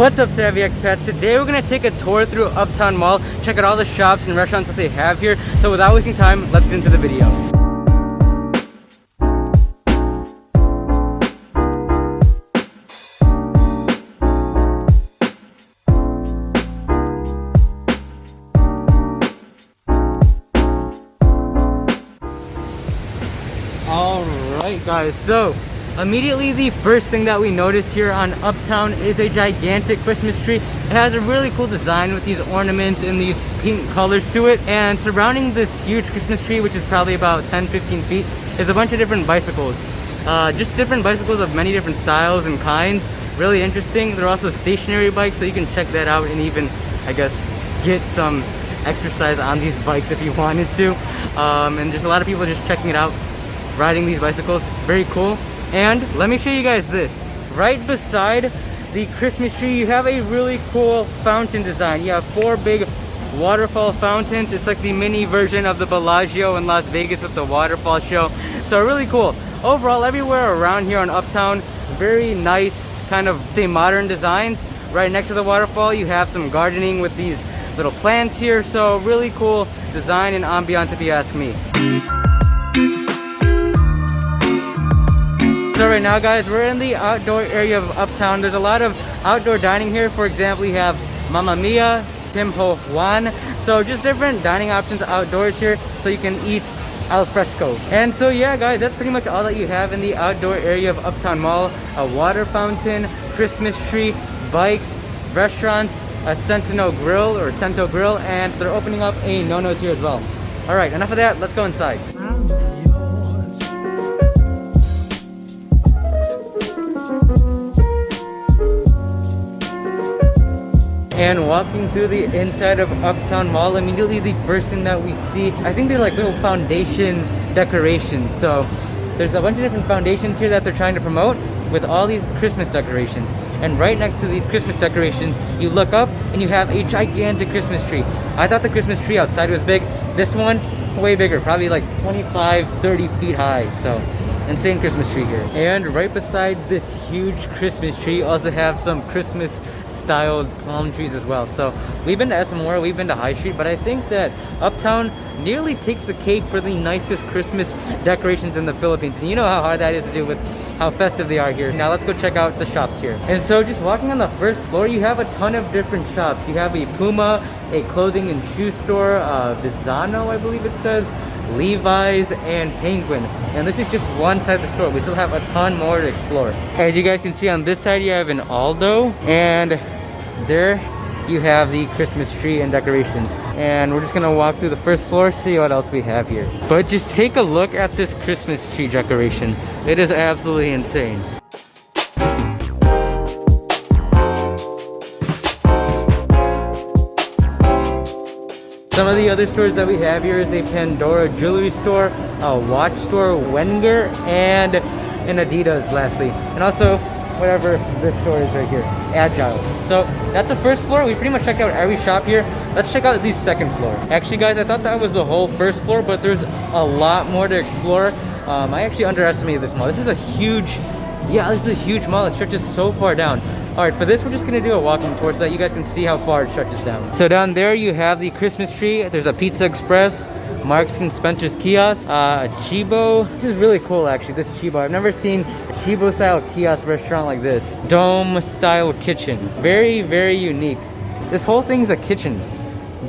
What's up, Savvy Expats? Today we're going to take a tour through Uptown Mall, check out all the shops and restaurants that they have here. So without wasting time, let's get into the video. Alright guys, so immediately the first thing that we notice here on Uptown is a gigantic Christmas tree. It has a really cool design with these ornaments and these pink colors to it. And surrounding this huge Christmas tree, which is probably about 10-15 feet, is a bunch of different bicycles. Just different bicycles of many different styles and kinds. Really interesting. They're also stationary bikes, so you can check that out and even, I guess, get some exercise on these bikes if you wanted to. And there's a lot of people just checking it out, riding these bicycles. Very cool. And let me show you guys this. Right beside the Christmas tree, you have a really cool fountain design. You have 4 big waterfall fountains. It's like the mini version of the Bellagio in Las Vegas with the waterfall show. So really cool. Overall, everywhere around here on Uptown, very nice kind of, say, modern designs. Right next to the waterfall, you have some gardening with these little plants here. So really cool design and ambiance if you ask me. So right now guys, we're in the outdoor area of Uptown. There's a lot of outdoor dining here. For example, we have Mamma Mia, Tim Ho Wan. So just different dining options outdoors here, so you can eat al fresco. And so yeah guys, that's pretty much all that you have in the outdoor area of Uptown Mall. A water fountain, Christmas tree, bikes, restaurants, a Sentinel Grill or Cento Grill, and they're opening up a Nono's here as well. Alright, enough of that, let's go inside. And walking through the inside of Uptown Mall, immediately the first thing that we see, I think they're like little foundation decorations. So there's a bunch of different foundations here that they're trying to promote with all these Christmas decorations. And right next to these Christmas decorations, you look up and you have a gigantic Christmas tree. I thought the Christmas tree outside was big. This one, way bigger, probably like 25-30 feet high. So insane Christmas tree here. And right beside this huge Christmas tree, you also have some Christmas styled palm trees as well. So we've been to SM World, we've been to High Street, but I think that Uptown nearly takes the cake for the nicest Christmas decorations in the Philippines. And you know how hard that is to do with how festive they are here. Now let's go check out the shops here. And so just walking on the first floor, you have a ton of different shops. You have a Puma, a clothing and shoe store, Visano I believe it says, Levi's, and Penguin. And this is just one side of the store. We still have a ton more to explore. As you guys can see on this side, you have an Aldo, and there you have the Christmas tree and decorations. And we're just gonna walk through the first floor, see what else we have here. But just take a look at this Christmas tree decoration. It is absolutely insane. Some of the other stores that we have here is a Pandora jewelry store, a watch store, Wenger, and an Adidas lastly. And also, whatever this store is right here, Agile. So that's the first floor. We pretty much checked out every shop here. Let's check out the second floor. Actually guys, I thought that was the whole first floor, but there's a lot more to explore. I actually underestimated this mall. This is a huge, this is a huge mall. It stretches so far down. Alright, for this we're just gonna do a walking tour so that you guys can see how far it stretches down. So down there you have the Christmas tree. There's a Pizza Express, Marks and Spencer's kiosk, a Chibo. This is really cool actually, this Chibo. I've never seen a Chibo style kiosk restaurant like this. Dome style kitchen. Very, very unique. This whole thing's a kitchen.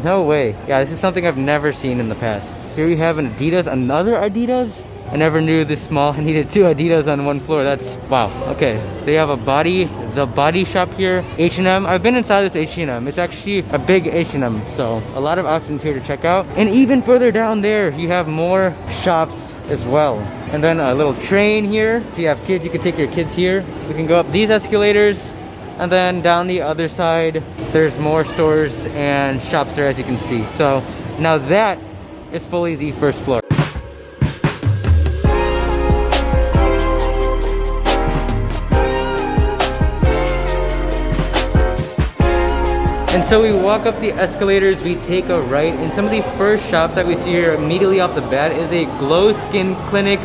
No way. Yeah, this is something I've never seen in the past. Here we have an Adidas, another Adidas. I never knew this small. I needed 2 Adidas on one floor. That's wow. Okay, they have the body shop here. H&M. I've been inside this H&M. It's actually a big H&M, so a lot of options here to check out. And even further down there, you have more shops as well. And then a little train here. If you have kids, you can take your kids here. We can go up these escalators, and then down the other side, there's more stores and shops there, as you can see. So now that is fully the first floor. And so we walk up the escalators, we take a right, and some of the first shops that we see here immediately off the bat is a glow skin clinic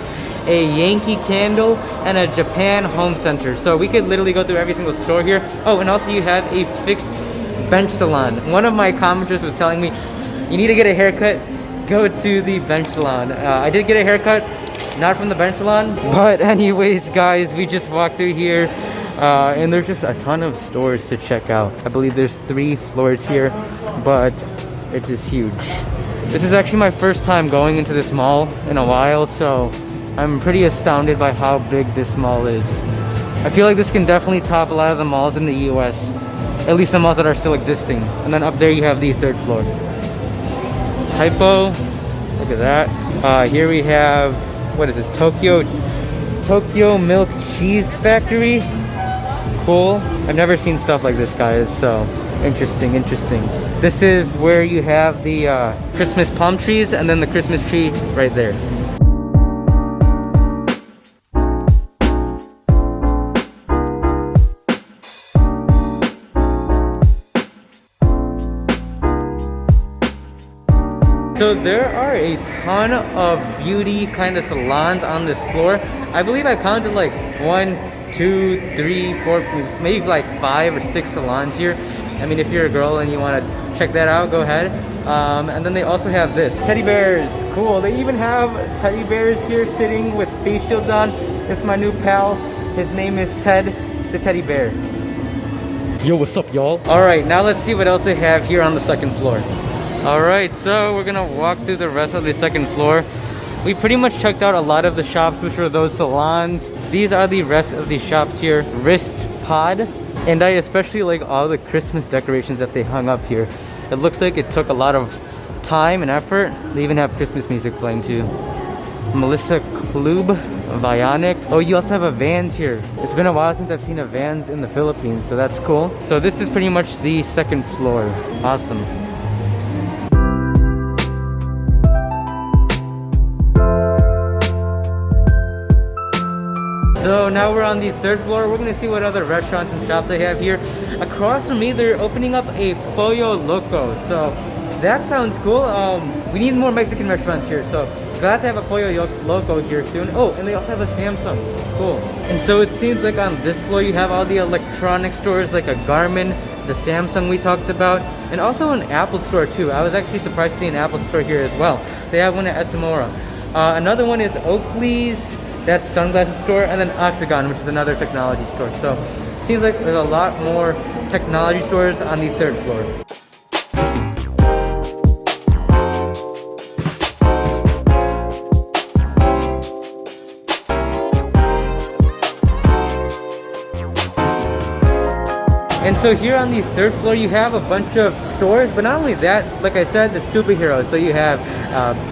a Yankee Candle, and a Japan Home Center. So we could literally go through every single store here. Oh, and also you have a fixed bench salon. One of my commenters was telling me, you need to get a haircut, go to the bench salon. I did get a haircut, not from the bench salon, but anyways guys, we just walked through here and there's just a ton of stores to check out. I believe there's 3 floors here, but it is huge. This is actually my first time going into this mall in a while, so I'm pretty astounded by how big this mall is. I feel like this can definitely top a lot of the malls in the US, at least the malls that are still existing. And then up there you have the 3rd floor. Typo, look at that. Here we have, what is this, Tokyo Milk Cheese Factory. Cool. I've never seen stuff like this, guys, so interesting. This is where you have the Christmas palm trees and then the Christmas tree right there. So there are a ton of beauty kind of salons on this floor. I believe I counted like 1, 2, 3, 4, maybe like 5 or 6 salons here. I mean, if you're a girl and you want to check that out, go ahead. And then they also have this, teddy bears. Cool. They even have teddy bears here sitting with face shields on. This is my new pal. His name is Ted, the teddy bear. Yo, what's up, y'all? All right, now let's see what else they have here on the 2nd floor. All right, so we're gonna walk through the rest of the 2nd floor. We pretty much checked out a lot of the shops, which were those salons. These are the rest of the shops here. Wrist Pod. And I especially like all the Christmas decorations that they hung up here. It looks like it took a lot of time and effort. They even have Christmas music playing too. Melissa Klub, Vionic. Oh, you also have a Vans here. It's been a while since I've seen a Vans in the Philippines, so that's cool. So this is pretty much the 2nd floor. Awesome. So now we're on the 3rd floor. We're gonna see what other restaurants and shops they have here. Across from me, they're opening up a Pollo Loco. So that sounds cool. We need more Mexican restaurants here. So glad to have a Pollo Loco here soon. Oh, and they also have a Samsung. Cool. And so it seems like on this floor you have all the electronic stores like a Garmin, the Samsung we talked about, and also an Apple store too. I was actually surprised to see an Apple store here as well. They have one at Esamora. Another one is Oakley's. That's sunglasses store, and then Octagon, which is another technology store. So seems like there's a lot more technology stores on the 3rd floor. And so here on the 3rd floor you have a bunch of stores, but not only that, like I said, the superheroes. So you have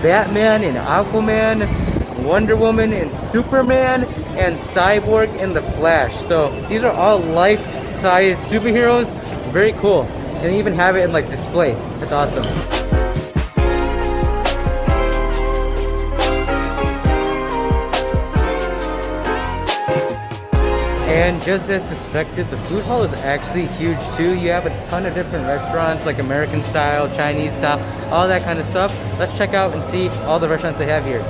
Batman and Aquaman, Wonder Woman and Superman, and Cyborg and the Flash. So these are all life-size superheroes. Very cool. And they even have it in like display. That's awesome. And just as suspected, the food hall is actually huge too. You have a ton of different restaurants like American style, Chinese style, all that kind of stuff. Let's check out and see all the restaurants they have here.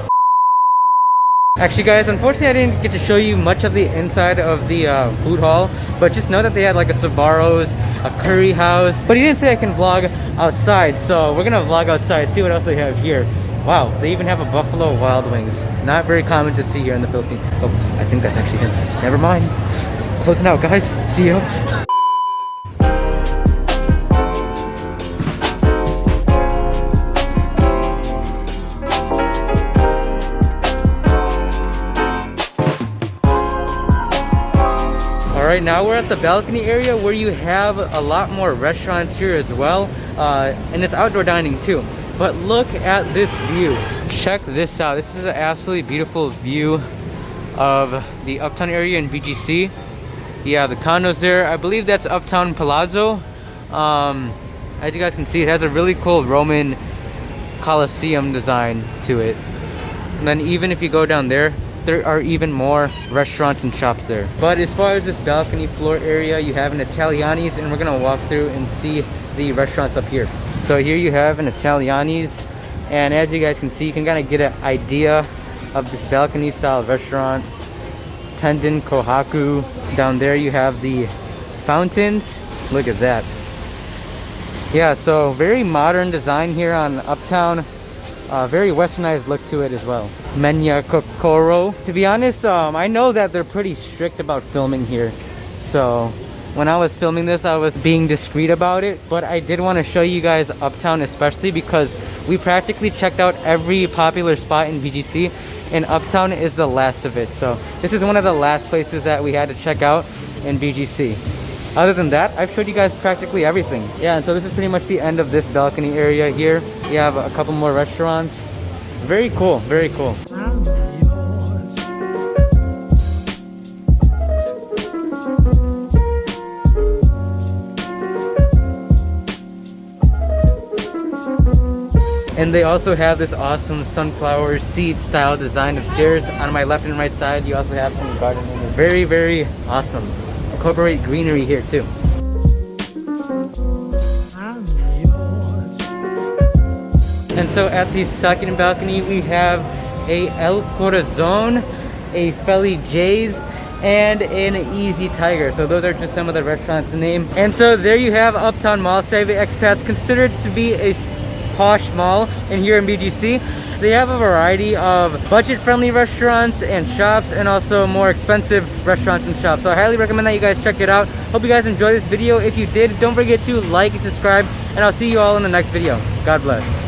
Actually guys, unfortunately I didn't get to show you much of the inside of the food hall, but just know that they had like a Sbarro's, a curry house, but he didn't say I can vlog outside, so we're gonna vlog outside, see what else they have here. Wow, they even have a Buffalo Wild Wings. Not very common to see here in the Philippines. Oh, I think that's actually him. Never mind. Closing out guys, see you. Alright, now we're at the balcony area where you have a lot more restaurants here as well. And it's outdoor dining too. But look at this view. Check this out. This is an absolutely beautiful view of the Uptown area in BGC. Yeah, the condos there. I believe that's Uptown Palazzo. As you guys can see, it has a really cool Roman Colosseum design to it. And then even if you go down there, there are even more restaurants and shops there. But as far as this balcony floor area, you have an Italiani's, and we're gonna walk through and see the restaurants up here. So here you have an Italiani's, and as you guys can see, you can kind of get an idea of this balcony style restaurant. Tenden Kohaku. Down there you have the fountains. Look at that. Yeah, so very modern design here on Uptown. Very westernized look to it as well. Menya Kokoro. To be honest, I know that they're pretty strict about filming here. So when I was filming this, I was being discreet about it. But I did want to show you guys Uptown, especially because we practically checked out every popular spot in BGC. And Uptown is the last of it. So this is one of the last places that we had to check out in BGC. Other than that, I've showed you guys practically everything. Yeah, and so this is pretty much the end of this balcony area here. You have a couple more restaurants. Very cool, very cool. And they also have this awesome sunflower seed style design upstairs. On my left and right side, you also have some gardening. Very, very awesome. Incorporate greenery here too. And so at the second balcony, we have a El Corazon, a Feli J's, and an Easy Tiger. So those are just some of the restaurants named. And so there you have Uptown Mall. Savvy Expats, considered to be a posh mall in here in BGC. They have a variety of budget-friendly restaurants and shops, and also more expensive restaurants and shops. So I highly recommend that you guys check it out. Hope you guys enjoyed this video. If you did, don't forget to like and subscribe, and I'll see you all in the next video. God bless.